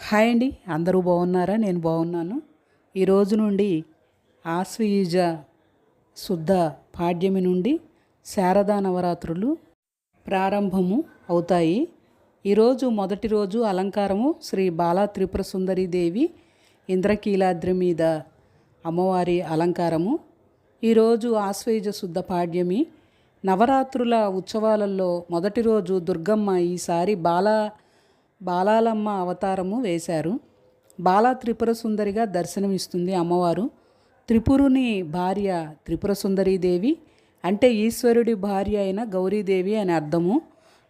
Hi అండి, అందరూ బాగున్నారా? నేను బాగున్నాను. ఈరోజు నుండి ఆశ్వయుజ శుద్ధ పాడ్యమి నుండి శారదా నవరాత్రులు ప్రారంభము అవుతాయి. ఈరోజు మొదటి రోజు అలంకారము శ్రీ బాలా త్రిపుర సుందరి దేవి ఇంద్రకీలాద్రి మీద అమ్మవారి అలంకారము. ఈరోజు ఆశ్వయుజ శుద్ధ పాడ్యమి. నవరాత్రుల ఉత్సవాలలో మొదటి రోజు దుర్గమ్మ ఈసారి బాలాలమ్మ అవతారము వేశారు. బాలా త్రిపుర సుందరిగా దర్శనమిస్తుంది అమ్మవారు. త్రిపురుని భార్య త్రిపుర సుందరీదేవి అంటే ఈశ్వరుడి భార్య అయిన గౌరీదేవి అని అర్థము.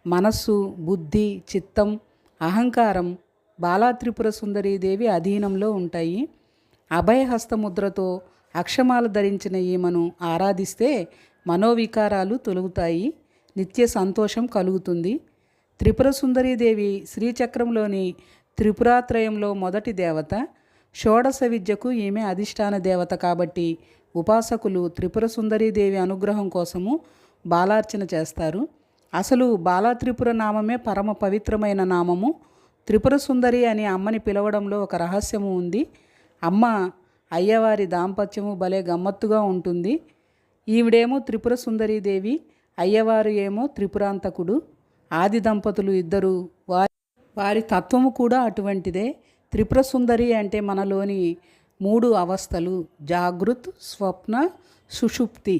మనస్సు, బుద్ధి, చిత్తం, అహంకారం బాలా త్రిపుర సుందరీదేవి అధీనంలో ఉంటాయి. అభయహస్తముద్రతో అక్షమాల ధరించిన ఈమెను ఆరాధిస్తే మనోవికారాలు తొలగుతాయి, నిత్య సంతోషం కలుగుతుంది. త్రిపుర సుందరీదేవి శ్రీచక్రంలోని త్రిపురాత్రయంలో మొదటి దేవత. షోడశ విద్యకు ఈమె అధిష్టాన దేవత కాబట్టి ఉపాసకులు త్రిపుర సుందరీదేవి అనుగ్రహం కోసము బాలార్చన చేస్తారు. అసలు బాలా త్రిపుర నామమే పరమ పవిత్రమైన నామము. త్రిపుర సుందరి అని అమ్మని పిలవడంలో ఒక రహస్యము ఉంది. అమ్మ అయ్యవారి దాంపత్యము భలే గమ్మత్తుగా ఉంటుంది. ఈవిడేమో త్రిపుర సుందరీదేవి, అయ్యవారు ఏమో త్రిపురాంతకుడు. ఆది దంపతులు ఇద్దరు, వారి తత్వము కూడా అటువంటిదే. త్రిపుర సుందరి అంటే మనలోని 3 అవస్థలు జాగృత్, స్వప్న, సుషుప్తి.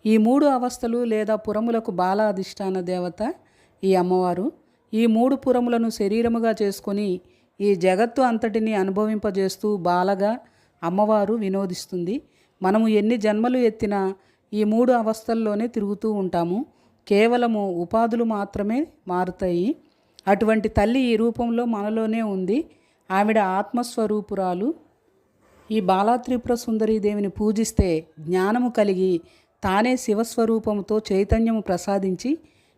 ఈ 3 అవస్థలు లేదా పురములకు బాల అధిష్టాన దేవత ఈ అమ్మవారు. ఈ 3 పురములను శరీరముగా చేసుకొని ఈ జగత్తు అంతటిని అనుభవింపజేస్తూ బాలగా అమ్మవారు వినోదిస్తుంది. మనము ఎన్ని జన్మలు ఎత్తినా ఈ 3 అవస్థల్లోనే తిరుగుతూ ఉంటాము. కేవలము ఉపాధులు మాత్రమే మారుతాయి. అటువంటి తల్లి ఈ రూపంలో మనలోనే ఉంది. ఆవిడ ఆత్మస్వరూపురాలు. ఈ బాలా త్రిపుర సుందరీదేవిని పూజిస్తే జ్ఞానము కలిగి తానే శివస్వరూపముతో చైతన్యము ప్రసాదించి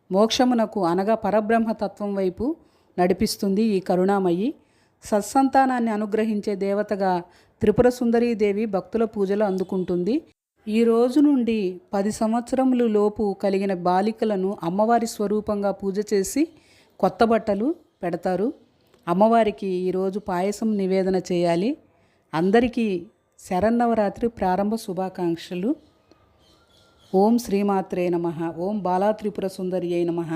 మోక్షమునకు అనగా పరబ్రహ్మతత్వం వైపు నడిపిస్తుంది ఈ కరుణామయి. సత్సంతానాన్ని అనుగ్రహించే దేవతగా త్రిపుర సుందరీదేవి భక్తుల పూజలు అందుకుంటుంది. ఈ రోజు నుండి 10 సంవత్సరములు లోపు కలిగిన బాలికలను అమ్మవారి స్వరూపంగా పూజ చేసి కొత్త బట్టలు పెడతారు. అమ్మవారికి ఈరోజు పాయసం నివేదన చేయాలి. అందరికీ శరన్నవరాత్రి ప్రారంభ శుభాకాంక్షలు. ఓం శ్రీమాత్రే నమః. ఓం బాలా త్రిపుర సుందర్యై నమః.